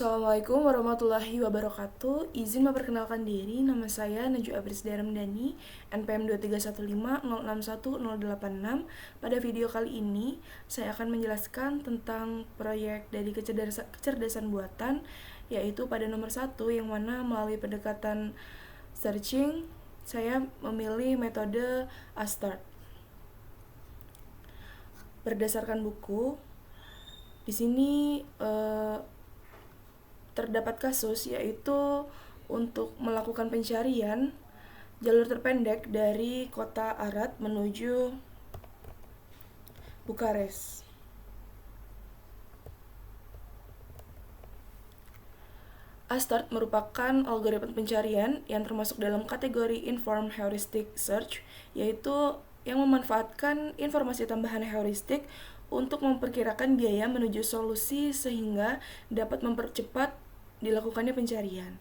Assalamualaikum warahmatullahi wabarakatuh. Izin memperkenalkan diri, nama saya Najwa Abrisda Ramdhani, NPM 23150611086. Pada video kali ini, saya akan menjelaskan tentang proyek dari kecerdasan buatan, yaitu pada nomor 1, yang mana melalui pendekatan searching, saya memilih metode Astart. Berdasarkan buku, di sini terdapat kasus yaitu untuk melakukan pencarian jalur terpendek dari kota Arad menuju Bukares. Astart merupakan algoritma pencarian yang termasuk dalam kategori Informed Heuristic Search, yaitu yang memanfaatkan informasi tambahan heuristik untuk memperkirakan biaya menuju solusi sehingga dapat mempercepat dilakukannya pencarian.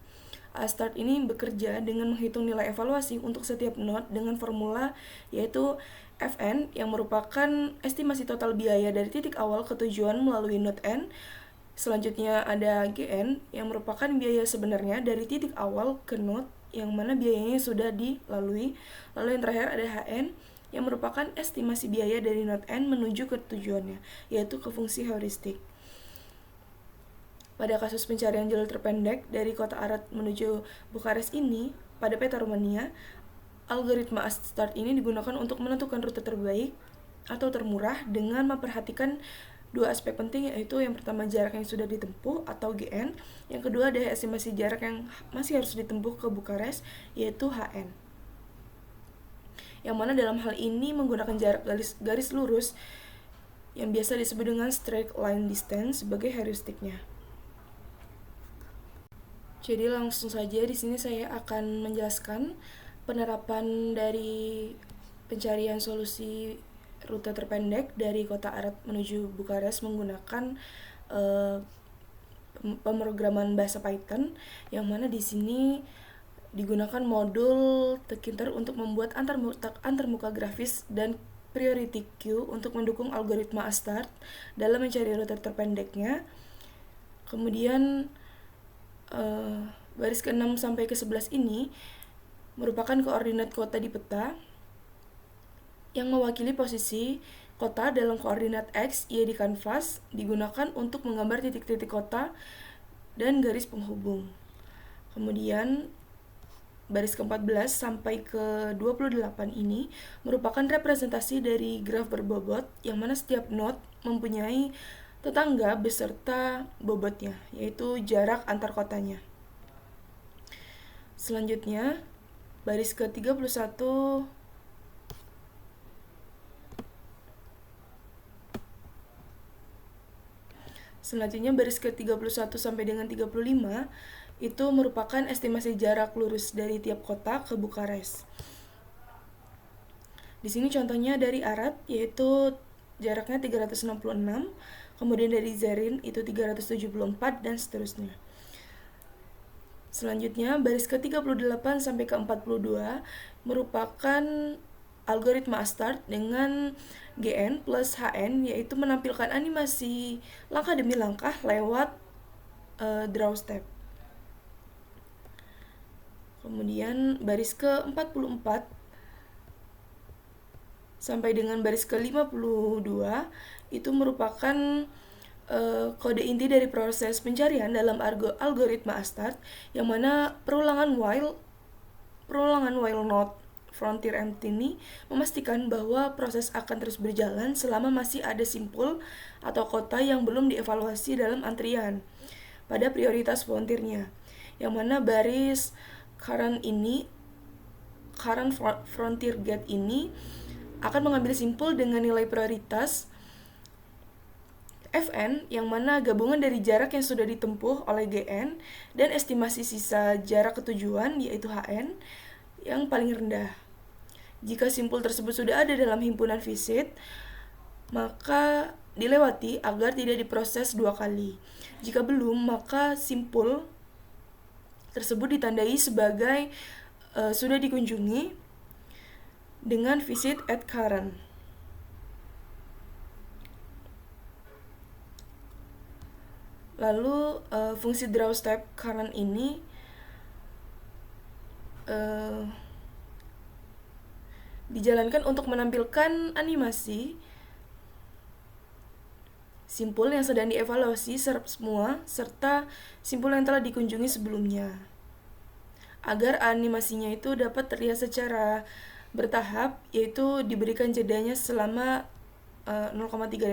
Astart ini bekerja dengan menghitung nilai evaluasi untuk setiap node dengan formula yaitu Fn yang merupakan estimasi total biaya dari titik awal ke tujuan melalui node n. Selanjutnya ada Gn yang merupakan biaya sebenarnya dari titik awal ke node yang mana biayanya sudah dilalui. Lalu yang terakhir ada Hn yang merupakan estimasi biaya dari node n menuju ke tujuannya, yaitu ke fungsi heuristik. Pada kasus pencarian jalur terpendek dari kota Arad menuju Bukares ini, pada peta Rumania, algoritma Astart ini digunakan untuk menentukan rute terbaik atau termurah dengan memperhatikan dua aspek penting, yaitu yang pertama jarak yang sudah ditempuh atau Gn, yang kedua adalah estimasi jarak yang masih harus ditempuh ke Bukares, yaitu Hn. Yang mana dalam hal ini menggunakan jarak garis lurus yang biasa disebut dengan straight line distance sebagai heuristiknya. Jadi langsung saja di sini saya akan menjelaskan penerapan dari pencarian solusi rute terpendek dari kota Arad menuju Bukares menggunakan pemrograman bahasa Python, yang mana di sini digunakan modul Tkinter untuk membuat antarmuka grafis dan priority queue untuk mendukung algoritma Astart dalam mencari rute terpendeknya. Kemudian baris ke-6 sampai ke-11 ini merupakan koordinat kota di peta yang mewakili posisi kota dalam koordinat X, Y di kanvas, digunakan untuk menggambar titik-titik kota dan garis penghubung. Kemudian baris ke-14 sampai ke-28 ini merupakan representasi dari graf berbobot yang mana setiap node mempunyai tetangga beserta bobotnya, yaitu jarak antar kotanya. Selanjutnya, baris ke-31 baris ke-31 sampai dengan 35 itu merupakan estimasi jarak lurus dari tiap kota ke Bukares. Di sini contohnya dari Arad yaitu jaraknya 366, kemudian dari Zerin itu 374 dan seterusnya. Selanjutnya baris ke-38 sampai ke-42 merupakan algoritma Astart dengan Gn plus Hn, yaitu menampilkan animasi langkah demi langkah lewat draw step. Kemudian baris ke-44 sampai dengan baris ke-52 itu merupakan kode inti dari proses pencarian dalam algoritma Astart, yang mana perulangan while not frontier empty ini memastikan bahwa proses akan terus berjalan selama masih ada simpul atau kota yang belum dievaluasi dalam antrian pada prioritas frontiernya, yang mana baris current frontier gate ini akan mengambil simpul dengan nilai prioritas Fn, yang mana gabungan dari jarak yang sudah ditempuh oleh Gn dan estimasi sisa jarak ke tujuan yaitu Hn yang paling rendah. Jika simpul tersebut sudah ada dalam himpunan visit, maka dilewati agar tidak diproses dua kali. Jika belum, maka simpul tersebut ditandai sebagai sudah dikunjungi dengan visit at current. Lalu fungsi draw step current ini dijalankan untuk menampilkan animasi simpul yang sedang dievaluasi semua serta simpul yang telah dikunjungi sebelumnya, agar animasinya itu dapat terlihat secara bertahap, yaitu diberikan jedanya selama 0,3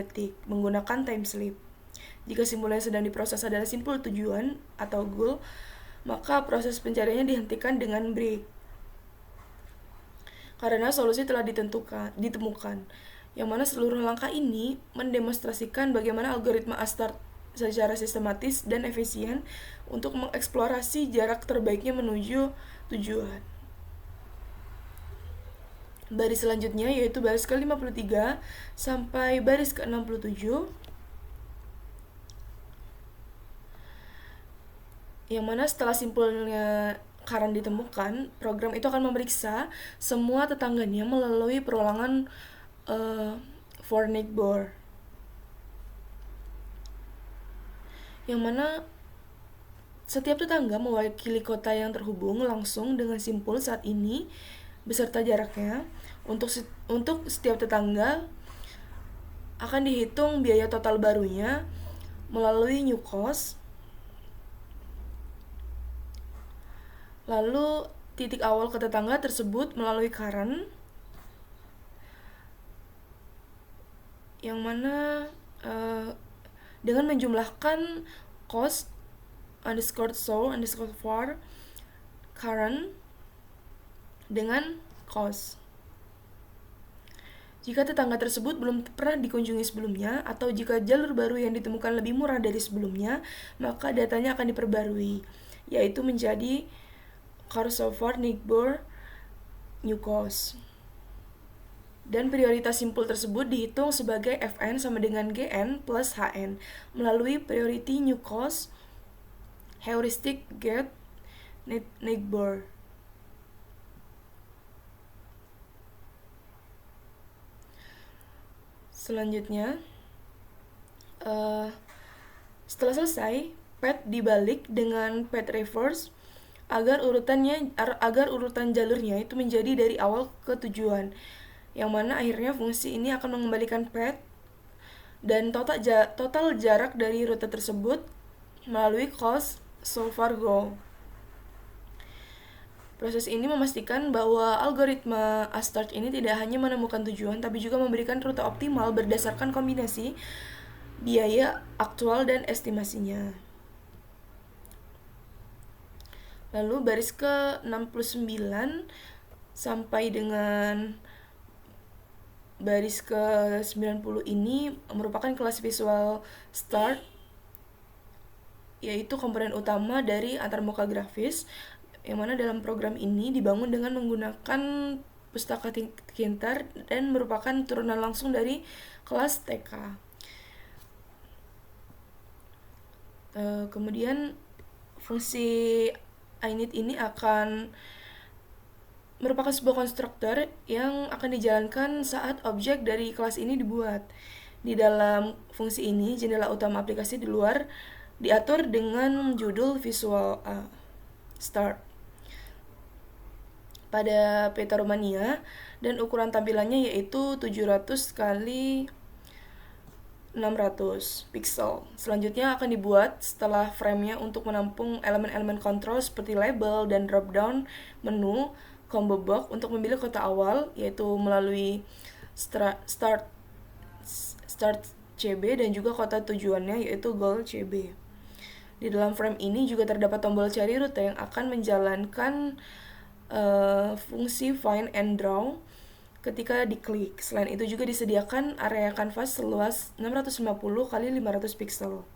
detik menggunakan time slip. Jika simpul yang sedang diproses adalah simpul tujuan atau goal, maka proses pencariannya dihentikan dengan break karena solusi telah ditemukan, yang mana seluruh langkah ini mendemonstrasikan bagaimana algoritma Astart secara sistematis dan efisien untuk mengeksplorasi jarak terbaiknya menuju tujuan. Baris selanjutnya yaitu baris ke-53 sampai baris ke-67, yang mana setelah simpulnya current ditemukan, program itu akan memeriksa semua tetangganya melalui perulangan for neighbor, yang mana setiap tetangga mewakili kota yang terhubung langsung dengan simpul saat ini beserta jaraknya. Untuk setiap tetangga akan dihitung biaya total barunya melalui new cost. Lalu titik awal ke tetangga tersebut melalui current, yang mana dengan menjumlahkan cost _so_for current dengan cost. Jika tetangga tersebut belum pernah dikunjungi sebelumnya atau jika jalur baru yang ditemukan lebih murah dari sebelumnya, maka datanya akan diperbarui, yaitu menjadi cost_so_for neighbor new cost. Dan prioritas simpul tersebut dihitung sebagai Fn sama dengan Gn plus Hn melalui priority new cost heuristic get neighbor. Selanjutnya, setelah selesai, path dibalik dengan path reverse agar urutan jalurnya itu menjadi dari awal ke tujuan, yang mana akhirnya fungsi ini akan mengembalikan path dan total jarak dari rute tersebut melalui cost so far go. Proses ini memastikan bahwa algoritma Astart ini tidak hanya menemukan tujuan, tapi juga memberikan rute optimal berdasarkan kombinasi biaya aktual dan estimasinya. Lalu baris ke-69 sampai dengan baris ke-90 ini merupakan kelas visual start, yaitu komponen utama dari antarmuka grafis, yang mana dalam program ini dibangun dengan menggunakan pustaka Kintar dan merupakan turunan langsung dari kelas TK. Kemudian fungsi init ini akan merupakan sebuah konstruktor yang akan dijalankan saat objek dari kelas ini dibuat. Di dalam fungsi ini, jendela utama aplikasi di luar diatur dengan judul visual start pada peta Romania, dan ukuran tampilannya yaitu 700 kali 600 pixel. Selanjutnya akan dibuat setelah frame-nya untuk menampung elemen-elemen kontrol seperti label dan drop-down menu combo box untuk memilih kota awal, yaitu melalui start CB dan juga kota tujuannya yaitu goal CB. Di dalam frame ini juga terdapat tombol cari rute yang akan menjalankan fungsi find and draw ketika diklik. Selain itu juga disediakan area kanvas seluas 650 kali 500 pixel.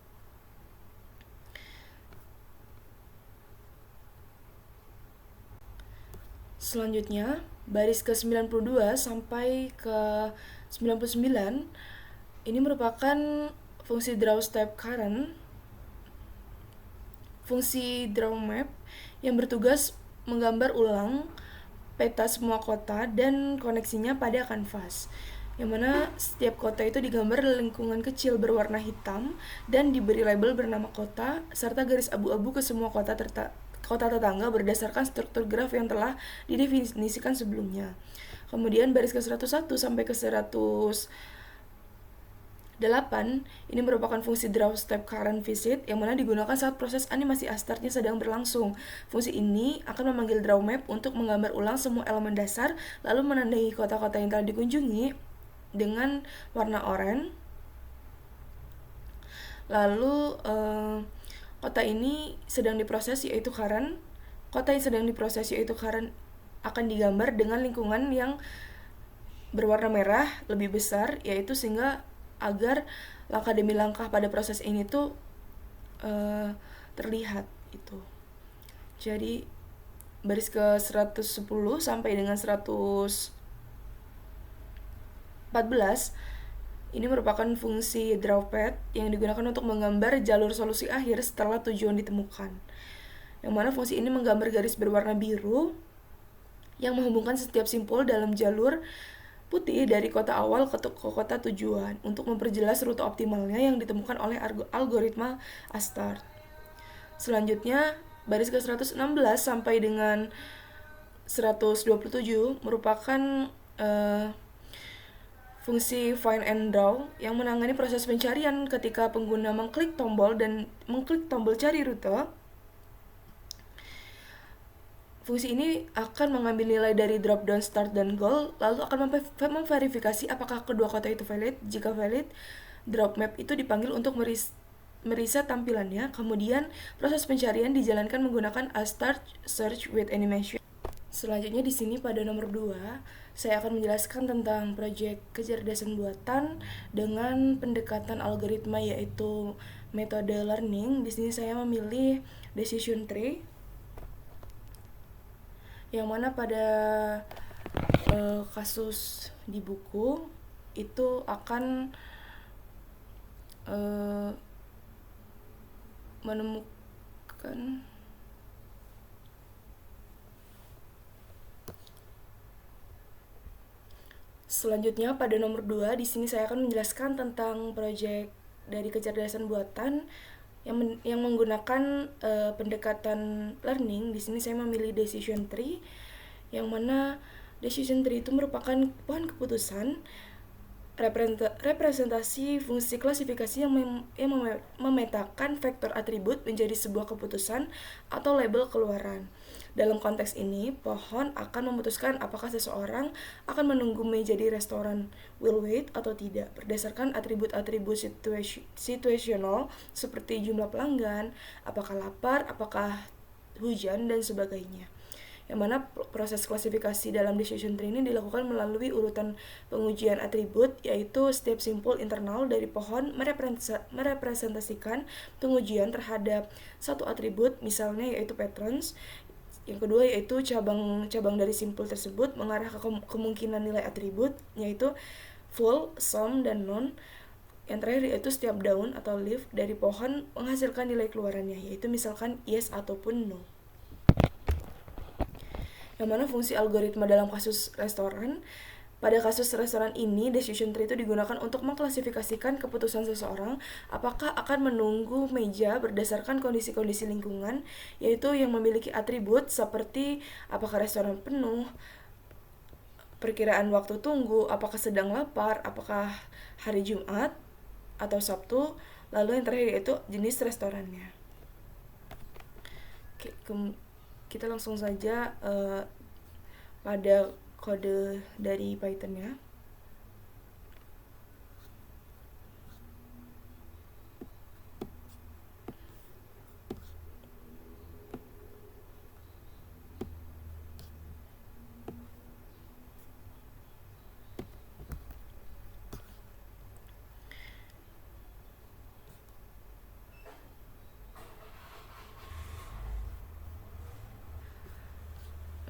Selanjutnya, baris ke-92 sampai ke 99 ini merupakan fungsi draw step current, fungsi draw map yang bertugas menggambar ulang peta semua kota dan koneksinya pada kanvas, yang mana setiap kota itu digambar dalam lingkungan kecil berwarna hitam dan diberi label bernama kota serta garis abu-abu ke semua kota tetangga berdasarkan struktur graf yang telah didefinisikan sebelumnya. Kemudian baris ke 101 sampai ke 108 ini merupakan fungsi draw step current visit yang mana digunakan saat proses animasi astartnya sedang berlangsung. Fungsi ini akan memanggil draw map untuk menggambar ulang semua elemen dasar lalu menandai kota-kota yang telah dikunjungi dengan warna oranye. Lalu kota ini sedang diproses yaitu current. Kota yang sedang diproses yaitu current akan digambar dengan lingkungan yang berwarna merah lebih besar, yaitu sehingga agar langkah demi langkah pada proses ini tuh terlihat itu. Jadi baris ke 110 sampai dengan 114 ini merupakan fungsi drawpad yang digunakan untuk menggambar jalur solusi akhir setelah tujuan ditemukan. Yang mana fungsi ini menggambar garis berwarna biru yang menghubungkan setiap simpul dalam jalur putih dari kota awal ke kota tujuan untuk memperjelas rute optimalnya yang ditemukan oleh algoritma ASTART. Selanjutnya, baris ke 116 sampai dengan 127 merupakan fungsi find and draw yang menangani proses pencarian ketika pengguna mengklik tombol cari rute. Fungsi ini akan mengambil nilai dari drop down start dan goal, lalu akan memverifikasi apakah kedua kota itu valid. Jika valid, drop map itu dipanggil untuk meriset tampilannya. Kemudian proses pencarian dijalankan menggunakan a start search with animation. Selanjutnya di sini pada nomor 2, saya akan menjelaskan tentang proyek kecerdasan buatan dengan pendekatan algoritma yaitu metode learning. Di sini saya memilih decision tree yang mana pada kasus di buku itu akan menemukan Selanjutnya pada nomor 2 di sini saya akan menjelaskan tentang proyek dari kecerdasan buatan yang menggunakan pendekatan learning. Di sini saya memilih decision tree yang mana decision tree itu merupakan pohon keputusan representasi fungsi klasifikasi yang memetakan vektor atribut menjadi sebuah keputusan atau label keluaran. Dalam konteks ini, pohon akan memutuskan apakah seseorang akan menunggu meja di restoran will wait atau tidak berdasarkan atribut-atribut situasional seperti jumlah pelanggan, apakah lapar, apakah hujan, dan sebagainya. Yang mana proses klasifikasi dalam decision tree ini dilakukan melalui urutan pengujian atribut, yaitu setiap simpul internal dari pohon merepresentasikan pengujian terhadap satu atribut, misalnya yaitu patterns. Yang kedua yaitu cabang-cabang dari simpul tersebut mengarah ke kemungkinan nilai atribut, yaitu full, some, dan none. Yang terakhir yaitu setiap daun atau leaf dari pohon menghasilkan nilai keluarannya, yaitu misalkan yes ataupun no. Yang mana fungsi algoritma dalam kasus restoran. Pada kasus restoran ini, decision tree itu digunakan untuk mengklasifikasikan keputusan seseorang apakah akan menunggu meja berdasarkan kondisi-kondisi lingkungan, yaitu yang memiliki atribut seperti apakah restoran penuh, perkiraan waktu tunggu, apakah sedang lapar, apakah hari Jumat atau Sabtu, lalu yang terakhir yaitu jenis restorannya. Oke, kita langsung saja pada kode dari Python-nya.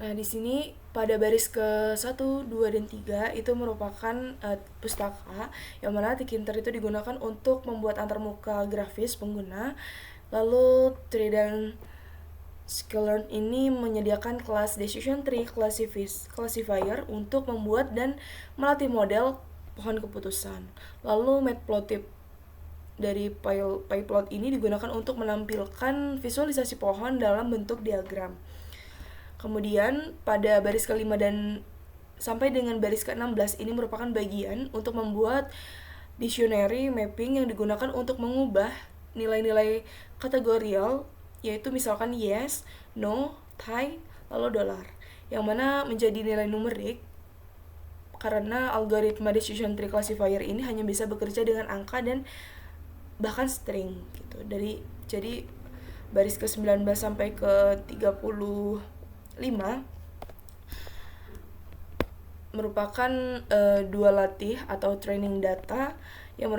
Nah, di sini pada baris ke 1, 2, dan 3 itu merupakan pustaka, yang mana Tkinter itu digunakan untuk membuat antarmuka grafis pengguna. Lalu tree dan sklearn ini menyediakan kelas decision tree classifier untuk membuat dan melatih model pohon keputusan. Lalu matplotlib dari pyplot ini digunakan untuk menampilkan visualisasi pohon dalam bentuk diagram. Kemudian pada baris ke-5 dan sampai dengan baris ke-16 ini merupakan bagian untuk membuat dictionary mapping yang digunakan untuk mengubah nilai-nilai kategorial, yaitu misalkan yes, no, tie, lalu dollar, yang mana menjadi nilai numerik karena algoritma decision tree classifier ini hanya bisa bekerja dengan angka dan bahkan string gitu. Jadi baris ke-19 sampai ke-35 merupakan dua latih atau training data yang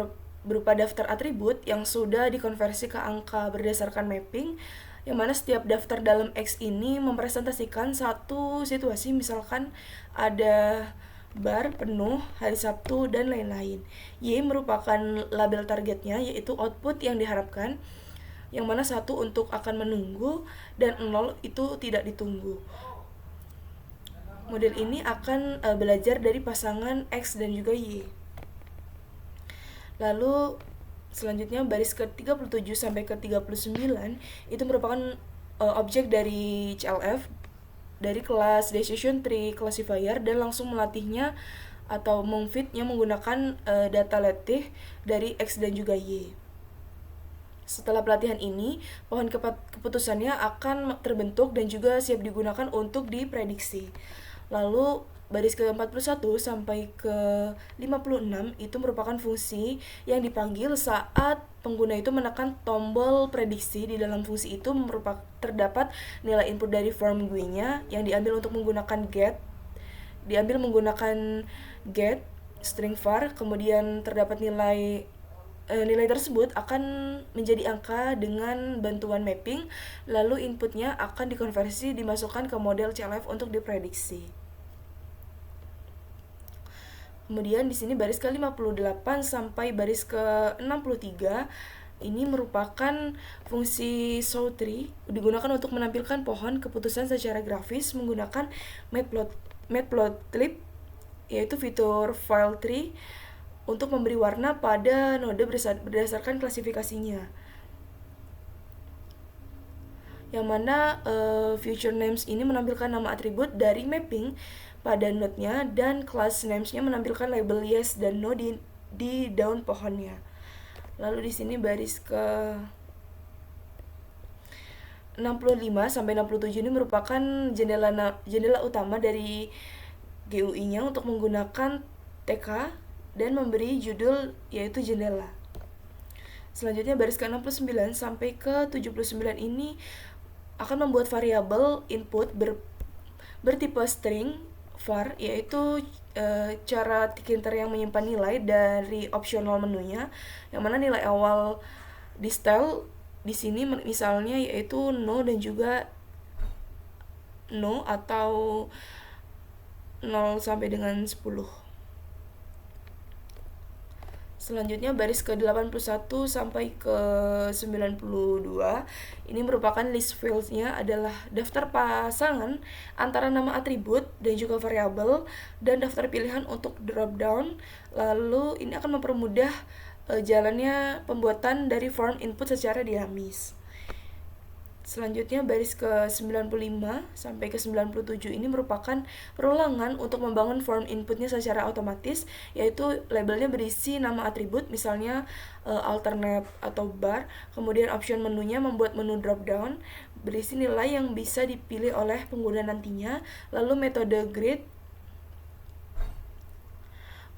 berupa daftar atribut yang sudah dikonversi ke angka berdasarkan mapping, yang mana setiap daftar dalam X ini mempresentasikan satu situasi, misalkan ada bar penuh hari Sabtu dan lain-lain. Y merupakan label targetnya, yaitu output yang diharapkan, yang mana 1 untuk akan menunggu dan 0 itu tidak ditunggu. Model ini akan belajar dari pasangan X dan juga Y. Lalu selanjutnya baris ke-37 sampai ke-39 itu merupakan objek dari CLF dari kelas decision tree classifier dan langsung melatihnya atau memfitnya menggunakan data latih dari X dan juga Y. Setelah pelatihan ini, pohon keputusannya akan terbentuk dan juga siap digunakan untuk diprediksi. Lalu baris ke-41 sampai ke-56 itu merupakan fungsi yang dipanggil saat pengguna itu menekan tombol prediksi. Di dalam fungsi itu terdapat nilai input dari form GUI-nya yang diambil untuk menggunakan get string var, kemudian terdapat nilai tersebut akan menjadi angka dengan bantuan mapping, lalu inputnya akan dikonversi dimasukkan ke model CLF untuk diprediksi. Kemudian di sini baris ke-58 sampai baris ke-63 ini merupakan fungsi show tree digunakan untuk menampilkan pohon keputusan secara grafis menggunakan matplotlib, yaitu fitur file tree untuk memberi warna pada node berdasarkan klasifikasinya. Yang mana future names ini menampilkan nama atribut dari mapping pada node-nya dan class names-nya menampilkan label yes dan no di daun pohonnya. Lalu di sini baris ke 65 sampai 67 ini merupakan jendela utama dari GUI-nya untuk menggunakan TK dan memberi judul yaitu jendela. Selanjutnya baris ke-69 sampai ke-79 ini akan membuat variabel input bertipe string var, yaitu cara Tkinter yang menyimpan nilai dari optional menunya, yang mana nilai awal di style di sini misalnya yaitu no dan juga no atau 0 sampai dengan 10. Selanjutnya baris ke-81 sampai ke-92 ini merupakan list fields-nya adalah daftar pasangan antara nama atribut dan juga variabel dan daftar pilihan untuk drop down. Lalu ini akan mempermudah jalannya pembuatan dari form input secara dinamis. Selanjutnya baris ke-95 sampai ke-97 ini merupakan perulangan untuk membangun form inputnya secara otomatis, yaitu labelnya berisi nama atribut, misalnya alternate atau bar, kemudian option menunya membuat menu drop down berisi nilai yang bisa dipilih oleh pengguna nantinya, lalu metode grid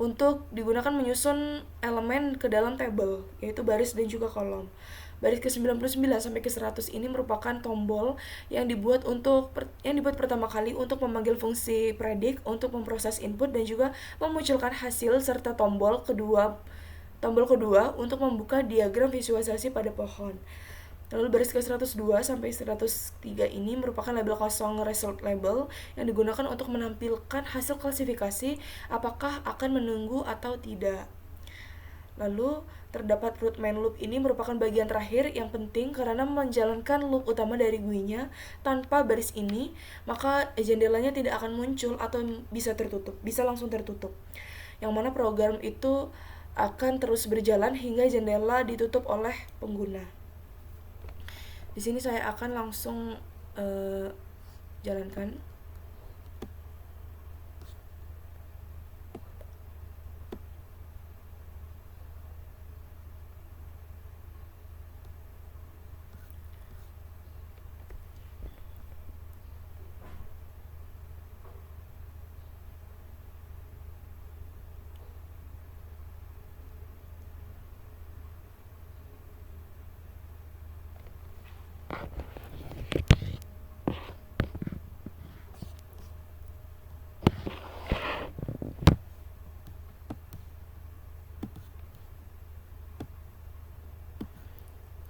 untuk digunakan menyusun elemen ke dalam tabel, yaitu baris dan juga kolom. Baris ke-99 sampai ke-100 ini merupakan tombol yang dibuat pertama kali untuk memanggil fungsi predict untuk memproses input dan juga memunculkan hasil, serta tombol kedua untuk membuka diagram visualisasi pada pohon. Lalu baris ke-102 sampai 103 ini merupakan label kosong result label yang digunakan untuk menampilkan hasil klasifikasi apakah akan menunggu atau tidak. Lalu terdapat root main loop ini merupakan bagian terakhir yang penting karena menjalankan loop utama dari GUI-nya. Tanpa baris ini, maka jendelanya tidak akan muncul atau bisa langsung tertutup. yang mana program itu akan terus berjalan hingga jendela ditutup oleh pengguna. Di sini saya akan langsung jalankan.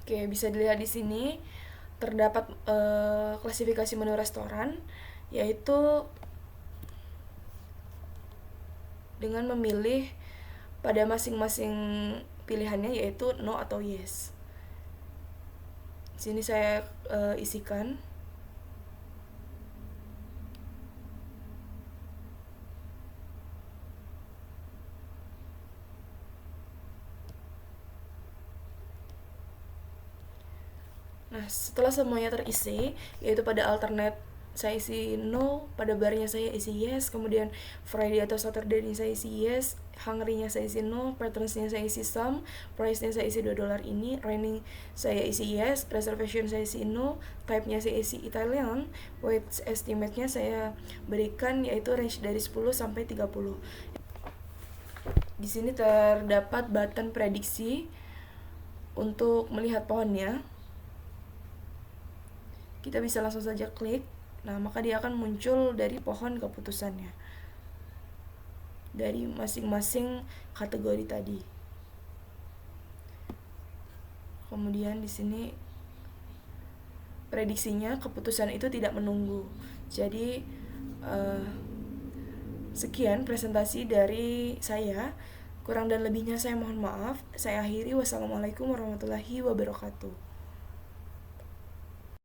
Oke, bisa dilihat di sini terdapat klasifikasi menu restoran, yaitu dengan memilih pada masing-masing pilihannya, yaitu no atau yes. Sini saya isikan. Nah, setelah semuanya terisi, yaitu pada alternate saya isi no, pada barnya saya isi yes, kemudian Friday atau Saturday-nya saya isi yes, Hungry-nya saya isi no, Patrons-nya saya isi some, Price-nya saya isi $2 ini, Raining saya isi yes, Reservation saya isi no, Type-nya saya isi Italian, Weight estimate-nya saya berikan yaitu range dari 10 sampai 30. Di sini terdapat button prediksi untuk melihat pohonnya. Kita bisa langsung saja klik. Nah, maka dia akan muncul dari pohon keputusannya dari masing-masing kategori tadi. Kemudian di sini prediksinya keputusan itu tidak menunggu. Jadi sekian presentasi dari saya. Kurang dan lebihnya saya mohon maaf. Saya akhiri. Wassalamualaikum warahmatullahi wabarakatuh.